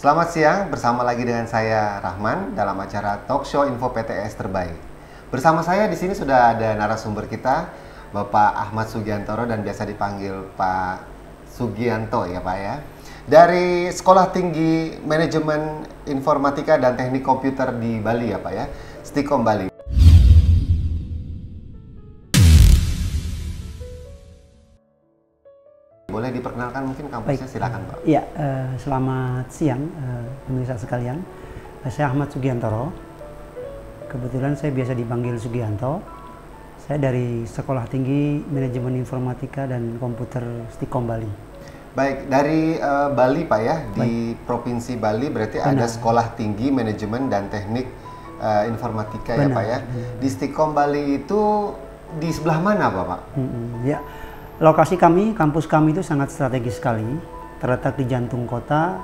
Selamat siang, bersama lagi dengan saya Rahman dalam acara Talk Show Info PTS Terbaik. Bersama saya di sini sudah ada narasumber kita, Bapak Ahmad Sugiantoro dan biasa dipanggil Pak Sugianto ya Pak ya. Dari Sekolah Tinggi Manajemen Informatika dan Teknik Komputer di Bali ya Pak ya, Stikom Bali. Boleh diperkenalkan mungkin kampusnya, silakan Pak. Iya, selamat siang pemirsa sekalian. Saya Ahmad Sugiantoro. Kebetulan saya biasa dipanggil Sugianto. Saya dari Sekolah Tinggi Manajemen Informatika dan Komputer Stikom Bali. Baik, dari Bali Pak ya, di Provinsi Bali berarti ada Sekolah Tinggi Manajemen dan Teknik Informatika ya Pak ya. Di Stikom Bali itu di sebelah mana Bapak? Ya. Lokasi kami, kampus kami itu sangat strategis sekali, terletak di jantung kota,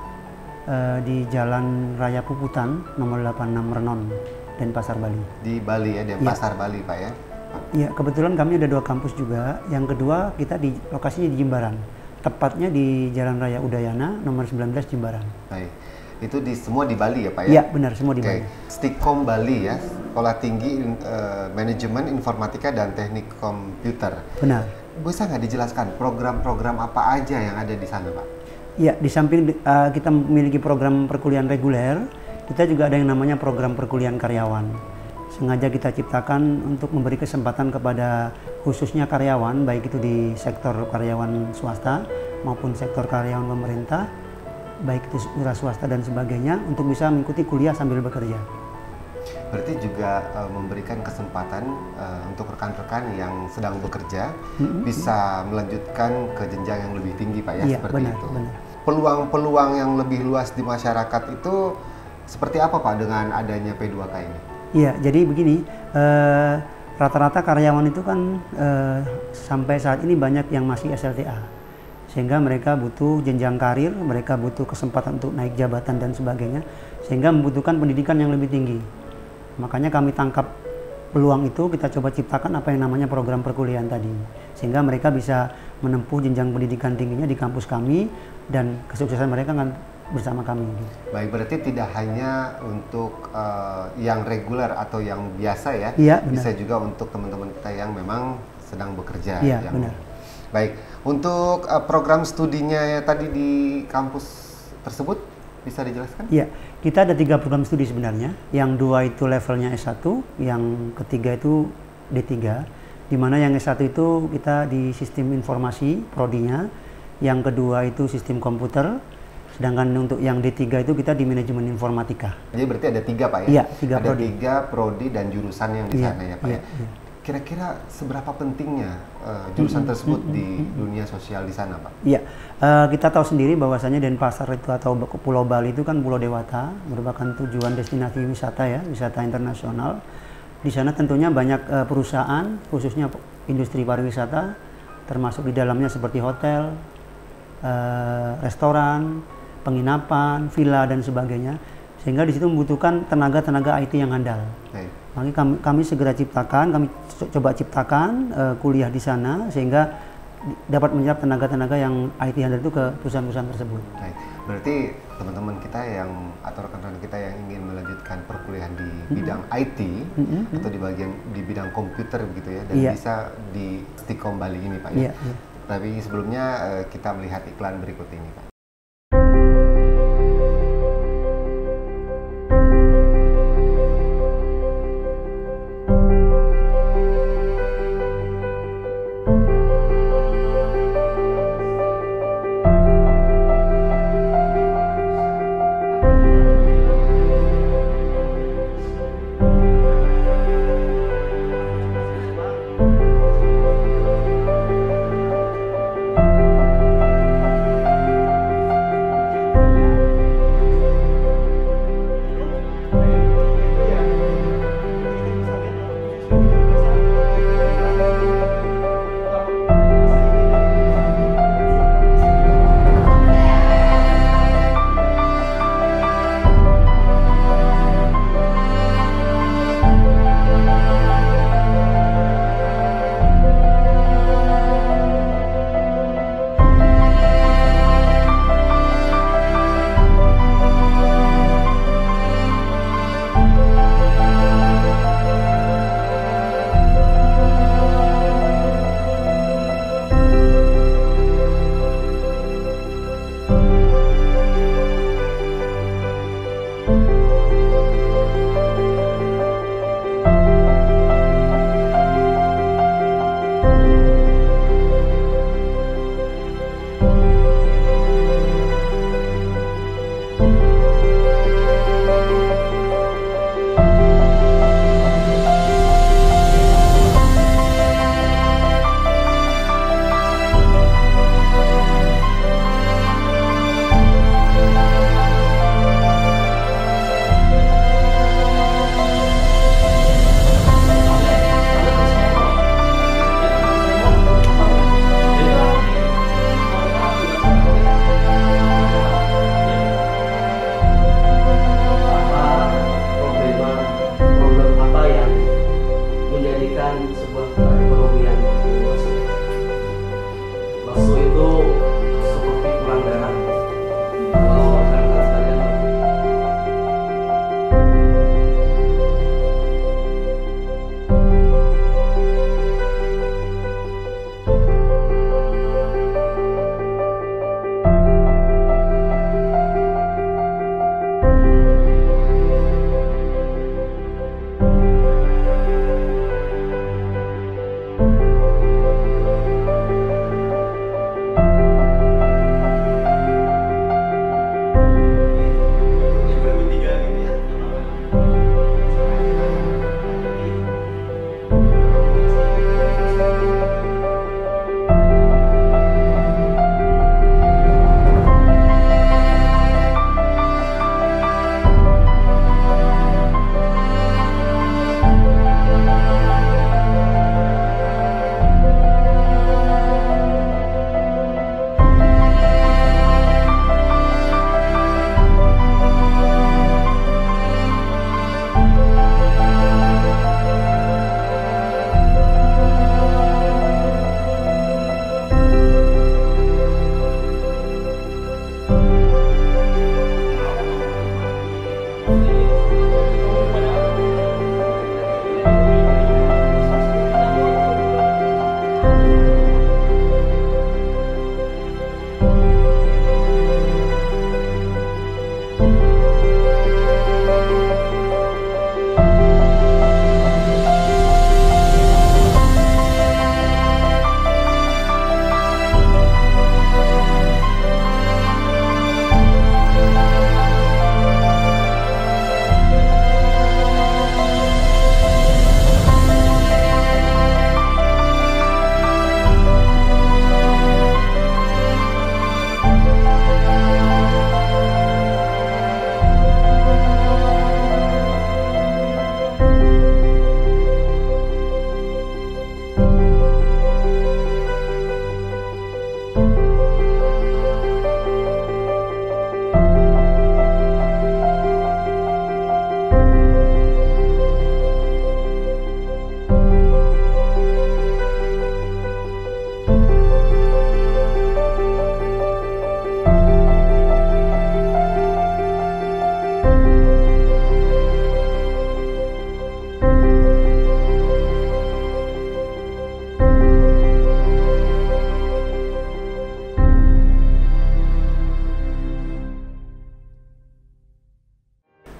di Jalan Raya Puputan, nomor 86 Renon, Denpasar, Bali. Di Bali ya, Denpasar, Bali Pak ya? Iya, kebetulan kami ada 2 kampus juga. Yang kedua, kita di lokasinya di Jimbaran, tepatnya di Jalan Raya Udayana, nomor 19 Jimbaran. Baik, itu semua di Bali ya Pak ya? Iya, benar, semua di Bali. Stikom Bali ya, Sekolah Tinggi Manajemen Informatika dan Teknik Komputer. Benar. Bisa nggak dijelaskan program-program apa aja yang ada di sana Pak? Iya, di samping kita memiliki program perkuliahan reguler, kita juga ada yang namanya program perkuliahan karyawan. Sengaja kita ciptakan untuk memberi kesempatan kepada khususnya karyawan, baik itu di sektor karyawan swasta maupun sektor karyawan pemerintah, baik itu wira swasta dan sebagainya, untuk bisa mengikuti kuliah sambil bekerja. Berarti juga memberikan kesempatan untuk rekan-rekan yang sedang bekerja bisa melanjutkan ke jenjang yang lebih tinggi Pak ya, iya, seperti benar, itu. Benar. Peluang-peluang yang lebih luas di masyarakat itu seperti apa Pak dengan adanya P2K ini? Iya, jadi begini, rata-rata karyawan itu kan sampai saat ini banyak yang masih SLTA, sehingga mereka butuh jenjang karir, mereka butuh kesempatan untuk naik jabatan dan sebagainya, sehingga membutuhkan pendidikan yang lebih tinggi. Makanya kami tangkap peluang itu, kita coba ciptakan apa yang namanya program perkuliahan tadi, sehingga mereka bisa menempuh jenjang pendidikan tingginya di kampus kami dan kesuksesan mereka kan bersama kami. Baik, berarti tidak hanya untuk yang reguler atau yang biasa ya, iya, bisa juga untuk teman-teman kita yang memang sedang bekerja. Iya, yang... benar. Baik, untuk program studinya ya, tadi di kampus tersebut bisa dijelaskan? Iya, kita ada 3 program studi sebenarnya. Yang 2 itu levelnya S1, yang ketiga itu D3. Di mana yang S1 itu kita di sistem informasi, prodinya. Yang kedua itu sistem komputer. Sedangkan untuk yang D3 itu kita di manajemen informatika. Jadi berarti ada 3 Pak ya? Iya, 3 prodi. Ada 3 prodi dan jurusan yang di sana ya Pak ya? Iya. Kira-kira seberapa pentingnya jurusan tersebut di dunia sosial di sana Pak? Iya, kita tahu sendiri bahwasanya Denpasar itu atau Pulau Bali itu kan pulau dewata, merupakan tujuan destinasi wisata ya, wisata internasional. Di sana tentunya banyak perusahaan, khususnya industri pariwisata, termasuk di dalamnya seperti hotel, restoran, penginapan, villa dan sebagainya, sehingga di situ membutuhkan tenaga-tenaga IT yang handal. Makanya kami segera ciptakan, kami coba ciptakan kuliah di sana sehingga dapat menyerap tenaga-tenaga yang IT handal itu ke perusahaan-perusahaan tersebut. Baik. Berarti teman-teman kita yang atau rekan-rekan kita yang ingin melanjutkan perkuliahan di bidang IT atau di bidang komputer begitu ya, dan bisa di Stikom Bali ini Pak ya. Tapi sebelumnya kita melihat iklan berikut ini Pak. buat perekonomian bakso. Bakso itu seperti kurang darah. Kalau rekan-rekan sekalian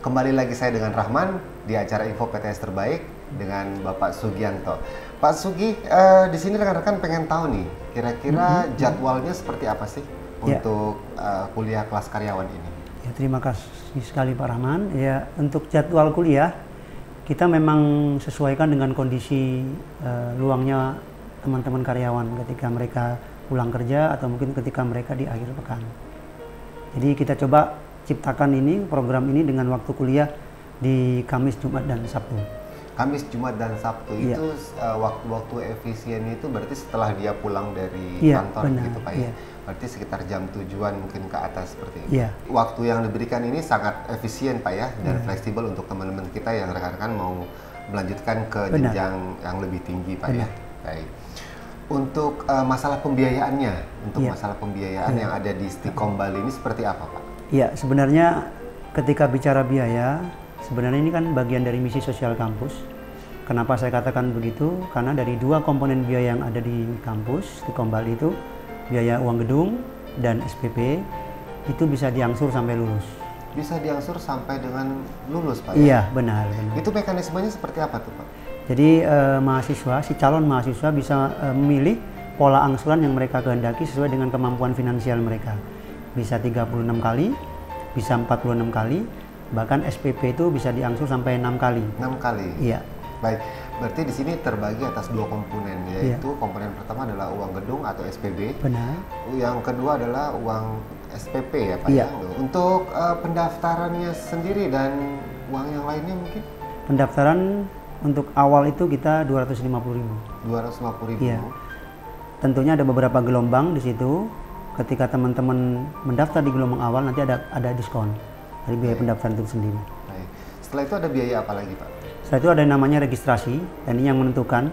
Kembali lagi saya dengan Rahman di acara Info PTS Terbaik dengan Bapak Sugianto. Pak Sugi, di sini rekan-rekan pengen tahu nih, kira-kira jadwalnya seperti apa sih untuk kuliah kelas karyawan ini? Ya, terima kasih sekali Pak Rahman. Ya, untuk jadwal kuliah kita memang sesuaikan dengan kondisi luangnya teman-teman karyawan ketika mereka pulang kerja atau mungkin ketika mereka di akhir pekan. Jadi kita coba ciptakan ini, program ini dengan waktu kuliah di Kamis, Jumat, dan Sabtu. Kamis, Jumat, dan Sabtu itu waktu-waktu efisien itu berarti setelah dia pulang dari kantor gitu Pak ya? Berarti sekitar jam tujuan mungkin ke atas seperti itu. Waktu yang diberikan ini sangat efisien Pak ya, dan fleksibel untuk teman-teman kita yang rekan-rekan mau melanjutkan ke jenjang yang lebih tinggi Pak ya. Baik. Untuk masalah pembiayaannya, masalah pembiayaan yang ada di Stikom Bali ini seperti apa Pak? Ya, sebenarnya ketika bicara biaya, sebenarnya ini kan bagian dari misi sosial kampus. Kenapa saya katakan begitu? Karena dari dua komponen biaya yang ada di kampus, di Stikom Bali itu, biaya uang gedung dan SPP, itu bisa diangsur sampai lulus. Bisa diangsur sampai dengan lulus Pak? Iya, benar. Itu mekanismenya seperti apa tuh Pak? Jadi mahasiswa, si calon mahasiswa bisa memilih pola angsuran yang mereka kehendaki sesuai dengan kemampuan finansial mereka. Bisa 36 kali, bisa 46 kali, bahkan SPP itu bisa diangsur sampai 6 kali. 6 kali? Iya. Baik, berarti di sini terbagi atas dua komponen, yaitu komponen pertama adalah uang gedung atau SPB. Benar. Yang kedua adalah uang SPP ya Pak? Iya. Untuk pendaftarannya sendiri dan uang yang lainnya mungkin? Pendaftaran untuk awal itu kita 250.000. 250.000? Iya. Tentunya ada beberapa gelombang di situ. Ketika teman-teman mendaftar di gelombang awal nanti ada diskon dari biaya pendaftaran itu sendiri. Baik. Setelah itu ada biaya apa lagi Pak? Setelah itu ada yang namanya registrasi, dan ini yang menentukan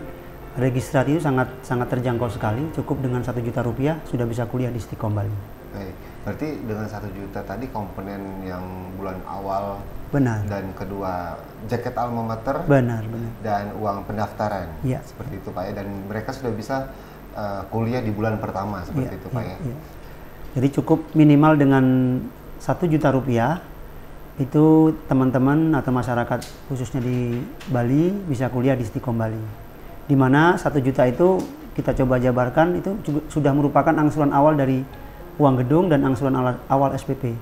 registrasi itu sangat terjangkau sekali, cukup dengan 1 juta rupiah sudah bisa kuliah di Stikom Bali. Baik, berarti dengan 1 juta tadi komponen yang bulan awal Benar. dan kedua jaket alma mater Benar. dan uang pendaftaran, Iya. seperti itu Pak ya, dan mereka sudah bisa kuliah di bulan pertama seperti itu Pak ya. Iya. Jadi cukup minimal dengan 1 juta rupiah itu teman-teman atau masyarakat khususnya di Bali bisa kuliah di Stikom Bali. Di mana 1 juta itu kita coba jabarkan itu sudah merupakan angsuran awal dari uang gedung dan angsuran awal SPP.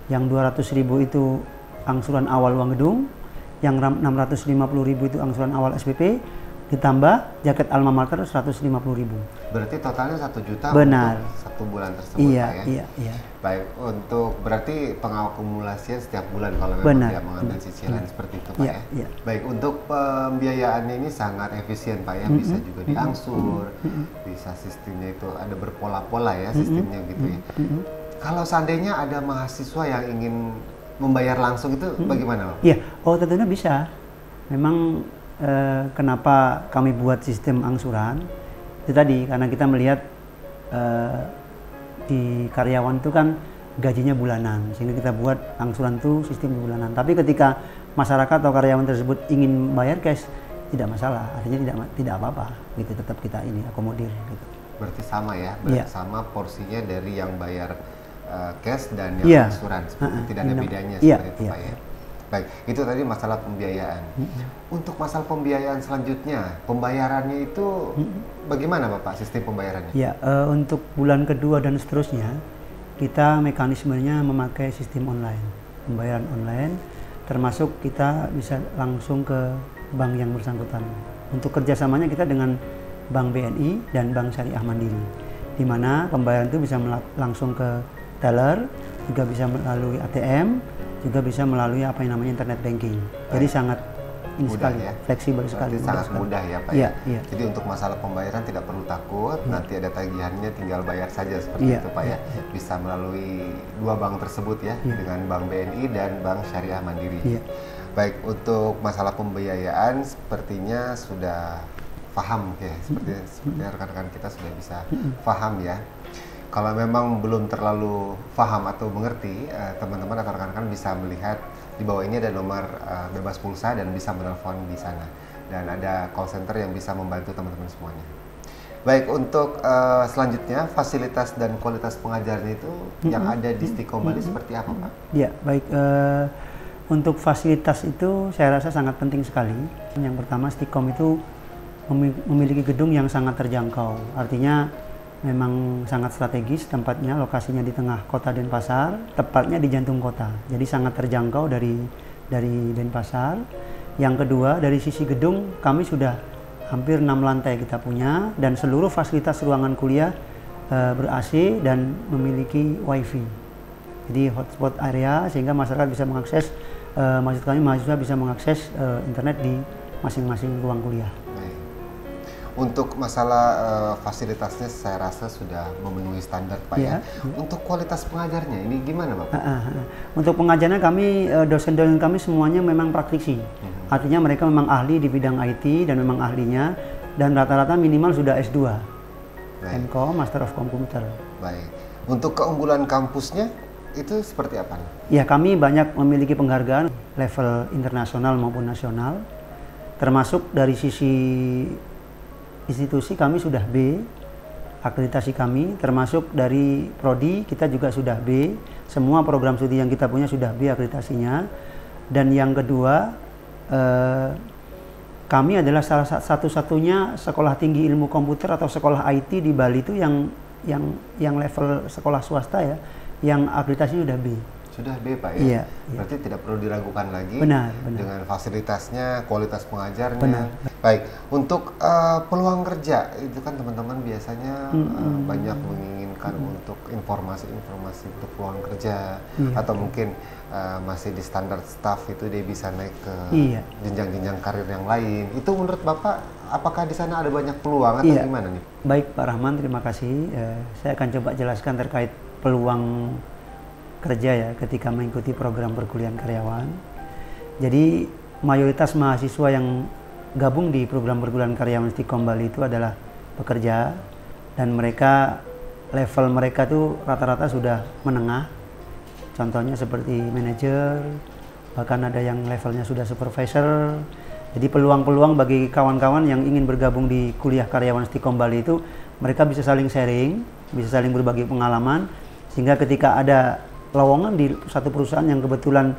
Yang 200.000 itu angsuran awal uang gedung, yang 650.000 itu angsuran awal SPP, ditambah jaket alma mater 150.000. Berarti totalnya 1 juta Benar. untuk 1 bulan tersebut Iya, Pak ya. iya. Baik, untuk berarti pengakumulasian setiap bulan kalau memang Benar. dia mengambil cicilan seperti itu Pak Iya, ya. iya. Baik, untuk pembiayaannya ini sangat efisien Pak ya, bisa juga diangsur, bisa sistemnya itu ada berpola-pola ya sistemnya gitu ya. Kalau seandainya ada mahasiswa yang ingin membayar langsung itu bagaimana Pak? Iya, tentunya bisa. Memang kenapa kami buat sistem angsuran itu tadi karena kita melihat di karyawan itu kan gajinya bulanan, sehingga kita buat angsuran itu sistem bulanan. Tapi ketika masyarakat atau karyawan tersebut ingin bayar cash tidak masalah, artinya tidak apa-apa gitu, tetap kita ini akomodir gitu. Berarti sama ya, Iya. sama porsinya dari yang bayar cash dan yang Iya. angsuran, tidak ada bedanya Iya, seperti itu iya. Pak ya. Baik, itu tadi masalah pembiayaan. Untuk masalah pembiayaan selanjutnya, pembayarannya itu bagaimana Bapak sistem pembayarannya? Ya, untuk bulan kedua dan seterusnya kita mekanismenya memakai sistem online, pembayaran online, termasuk kita bisa langsung ke bank yang bersangkutan. Untuk kerjasamanya kita dengan Bank BNI dan Bank Syariah Mandiri, di mana pembayaran itu bisa langsung ke teller, juga bisa melalui ATM, juga bisa melalui apa yang namanya internet banking. Jadi sangat ini Mudah sekali, ya? fleksibel Berarti sekali. sangat sekali. mudah ya Pak Iya, ya? iya. Jadi untuk masalah pembayaran tidak perlu takut, nanti ada tagihannya tinggal bayar saja seperti Iya, itu Pak ya. Bisa melalui 2 bank tersebut ya, dengan Bank BNI dan Bank Syariah Mandiri. Iya. Baik, untuk masalah pembiayaan sepertinya sudah paham ya, seperti rekan-rekan kita sudah bisa paham ya. Kalau memang belum terlalu paham atau mengerti, teman-teman atau rekan-rekan bisa melihat di bawah ini ada nomor bebas pulsa dan bisa menelpon di sana. Dan ada call center yang bisa membantu teman-teman semuanya. Baik, untuk selanjutnya fasilitas dan kualitas pengajarnya itu yang ada di Stikom Bali seperti apa Pak? Ya, baik. Untuk fasilitas itu saya rasa sangat penting sekali. Yang pertama, Stikom itu memiliki gedung yang sangat terjangkau. Artinya memang sangat strategis tempatnya, lokasinya di tengah kota Denpasar, tepatnya di jantung kota. Jadi sangat terjangkau dari Denpasar. Yang kedua, dari sisi gedung kami sudah hampir 6 lantai kita punya, dan seluruh fasilitas ruangan kuliah ber-AC dan memiliki wifi. Jadi hotspot area sehingga masyarakat bisa mengakses, maksud kami mahasiswa bisa mengakses internet di masing-masing ruang kuliah. Untuk masalah fasilitasnya saya rasa sudah memenuhi standar Pak ya. Untuk kualitas pengajarnya ini gimana Bapak? Untuk pengajarnya kami, dosen-dosen kami semuanya memang praktisi. Artinya mereka memang ahli di bidang IT dan memang ahlinya, dan rata-rata minimal sudah S2. MCom, Master of Computer. Baik. Untuk keunggulan kampusnya itu seperti apa? Ya, kami banyak memiliki penghargaan level internasional maupun nasional. Termasuk dari sisi institusi kami sudah B, akreditasi kami, termasuk dari Prodi kita juga sudah B, semua program studi yang kita punya sudah B akreditasinya. Dan yang kedua, kami adalah salah satu-satunya sekolah tinggi ilmu komputer atau sekolah IT di Bali itu yang level sekolah swasta ya, yang akreditasi sudah B. Sudah B Pak ya? Iya. Berarti tidak perlu diragukan lagi. Benar. Dengan fasilitasnya, kualitas pengajarnya. Benar. Baik, untuk peluang kerja itu kan teman-teman biasanya banyak menginginkan untuk informasi-informasi untuk peluang kerja, atau mungkin masih di standar staff itu dia bisa naik ke jenjang-jenjang karir yang lain. Itu menurut Bapak apakah di sana ada banyak peluang atau gimana nih? Baik Pak Rahman, terima kasih. Saya akan coba jelaskan terkait peluang kerja ya ketika mengikuti program perkuliahan karyawan. Jadi mayoritas mahasiswa yang gabung di program perguruan karyawan Istiqom Bali itu adalah pekerja, dan mereka level mereka tuh rata-rata sudah menengah. Contohnya seperti manajer, bahkan ada yang levelnya sudah supervisor. Jadi peluang-peluang bagi kawan-kawan yang ingin bergabung di kuliah karyawan Istiqom Bali itu, mereka bisa saling sharing, bisa saling berbagi pengalaman, sehingga ketika ada lowongan di satu perusahaan yang kebetulan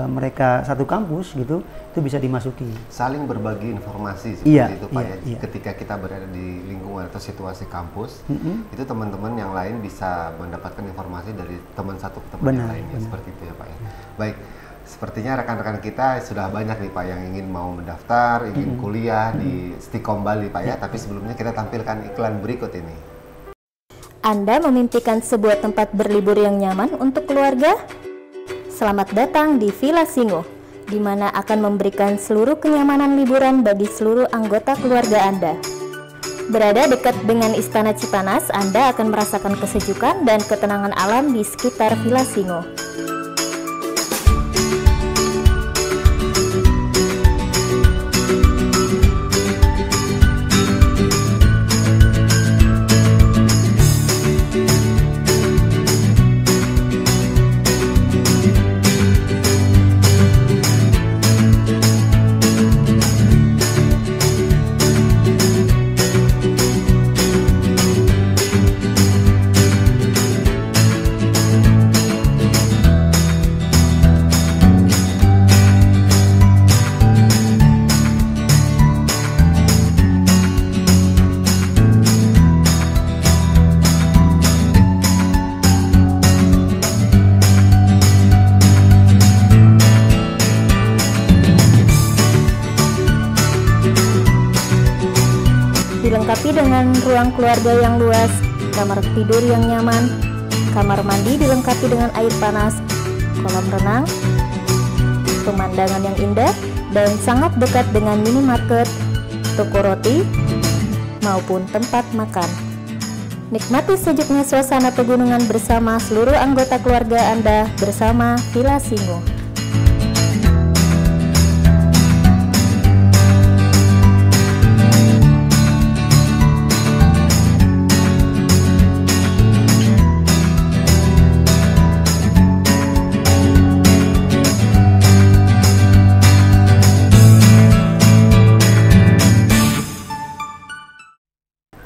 mereka satu kampus gitu, itu bisa dimasuki. Saling berbagi informasi seperti Iya, itu Pak iya, ya. iya. Ketika kita berada di lingkungan atau situasi kampus, itu teman-teman yang lain bisa mendapatkan informasi dari teman satu ke teman yang lainnya, seperti itu ya Pak ya. Baik, sepertinya rekan-rekan kita sudah banyak nih Pak yang ingin mau mendaftar, ingin kuliah di Istiqom Bali Pak ya. Tapi sebelumnya kita tampilkan iklan berikut ini. Anda memimpikan sebuah tempat berlibur yang nyaman untuk keluarga? Selamat datang di Villa Singo, di mana akan memberikan seluruh kenyamanan liburan bagi seluruh anggota keluarga Anda. Berada dekat dengan Istana Cipanas, Anda akan merasakan kesejukan dan ketenangan alam di sekitar Villa Singo. Dilengkapi dengan ruang keluarga yang luas, kamar tidur yang nyaman, kamar mandi dilengkapi dengan air panas, kolam renang, pemandangan yang indah, dan sangat dekat dengan minimarket, toko roti, maupun tempat makan. Nikmati sejuknya suasana pegunungan bersama seluruh anggota keluarga Anda bersama Villa Singo.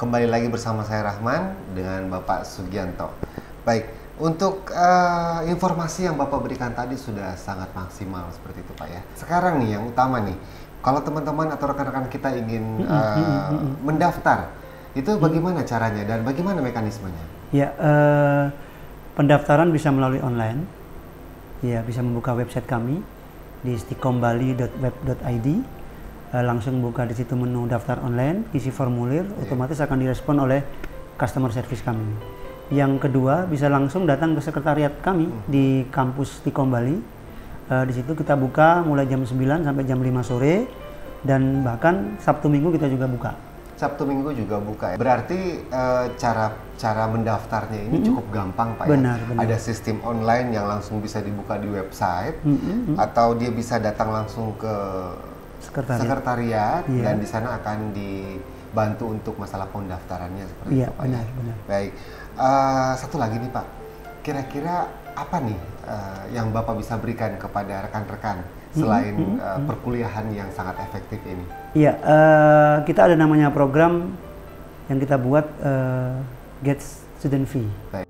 Kembali lagi bersama saya Rahman dengan Bapak Sugianto. Baik, untuk informasi yang Bapak berikan tadi sudah sangat maksimal seperti itu Pak ya. Sekarang nih yang utama nih, kalau teman-teman atau rekan-rekan kita ingin mendaftar, itu bagaimana caranya dan bagaimana mekanismenya? Ya, pendaftaran bisa melalui online. Ya, bisa membuka website kami di istiqombali.web.id. Langsung buka di situ menu daftar online, isi formulir, otomatis akan direspon oleh customer service kami. Yang kedua, bisa langsung datang ke sekretariat kami di kampus Istiqom Bali. Di situ kita buka mulai jam 9 sampai jam 5 sore, dan bahkan Sabtu Minggu kita juga buka. Sabtu Minggu juga buka ya. Berarti cara mendaftarnya ini cukup gampang Pak Benar, ya? benar. Ada sistem online yang langsung bisa dibuka di website, atau dia bisa datang langsung ke sekretariat Iya. dan di sana akan dibantu untuk masalah pendaftarannya seperti Iya, itu Pak benar, ya. benar. Baik, satu lagi nih Pak, kira-kira apa nih yang Bapak bisa berikan kepada rekan-rekan selain perkuliahan yang sangat efektif ini? Iya, kita ada namanya program yang kita buat Get Student Fee. Baik.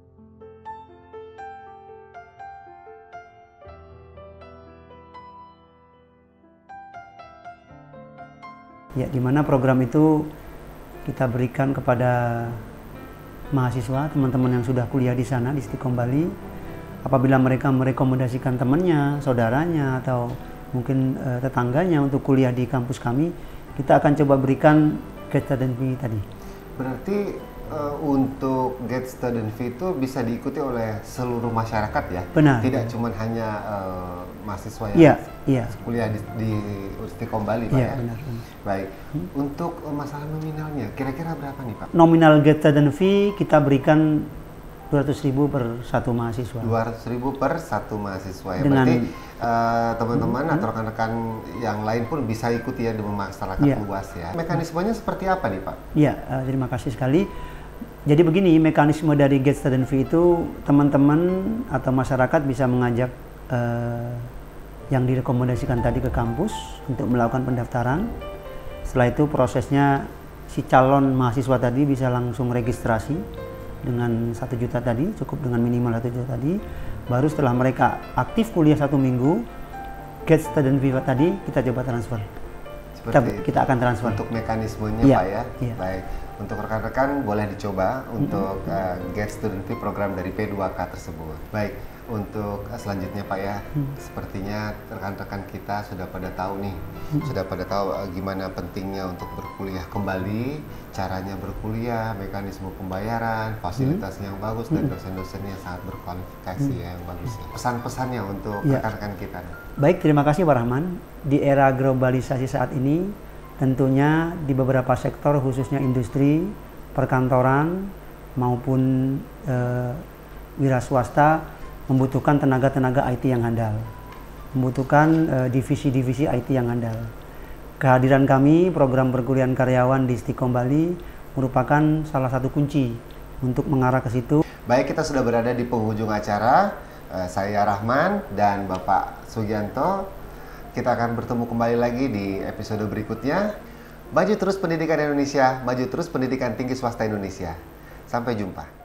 Ya, di mana program itu kita berikan kepada mahasiswa, teman-teman yang sudah kuliah di sana di Istiqom Bali. Apabila mereka merekomendasikan temannya, saudaranya, atau mungkin tetangganya untuk kuliah di kampus kami, kita akan coba berikan Get Student Fee tadi. Berarti untuk Get Student Fee itu bisa diikuti oleh seluruh masyarakat ya? Benar. Tidak cuma hanya mahasiswa Iya, yang iya. kuliah di Istiqom Bali Pak Iya, ya? benar. Baik, untuk masalah nominalnya kira-kira berapa nih Pak? Nominal Get Student Fee kita berikan 200.000 per satu mahasiswa. 200.000 per satu mahasiswa ya. Dengan- Berarti teman-teman atau rekan-rekan yang lain pun bisa ikuti ya di masyarakat Iya. luas ya. Mekanismenya seperti apa nih Pak? Iya, terima kasih sekali. Jadi begini, mekanisme dari Get Student Fee itu teman-teman atau masyarakat bisa mengajak yang direkomendasikan tadi ke kampus untuk melakukan pendaftaran. Setelah itu prosesnya si calon mahasiswa tadi bisa langsung registrasi dengan 1 juta tadi, cukup dengan minimal 1 juta tadi. Baru setelah mereka aktif kuliah 1 minggu, Get Student Fee tadi kita coba transfer. Kita akan transfer. Untuk mekanismenya Iya, Pak ya. iya. Baik. Untuk rekan-rekan boleh dicoba untuk Get Student Fee program dari P2K tersebut. Baik. Untuk selanjutnya Pak ya, sepertinya rekan-rekan kita sudah pada tahu nih, sudah pada tahu gimana pentingnya untuk berkuliah kembali, caranya berkuliah, mekanisme pembayaran, fasilitas yang bagus dan dosen-dosennya sangat berkualifikasi ya, yang bagus ya. Pesan-pesannya untuk Iya. rekan-rekan kita nih. Baik, terima kasih Pak Rahman. Di era globalisasi saat ini, tentunya di beberapa sektor khususnya industri, perkantoran maupun wira swasta membutuhkan tenaga-tenaga IT yang handal, membutuhkan divisi-divisi IT yang handal. Kehadiran kami, program perkuliahan karyawan di Stikom Bali, merupakan salah satu kunci untuk mengarah ke situ. Baik, kita sudah berada di penghujung acara. Saya Rahman dan Bapak Sugianto. Kita akan bertemu kembali lagi di episode berikutnya. Maju terus pendidikan Indonesia, maju terus pendidikan tinggi swasta Indonesia. Sampai jumpa.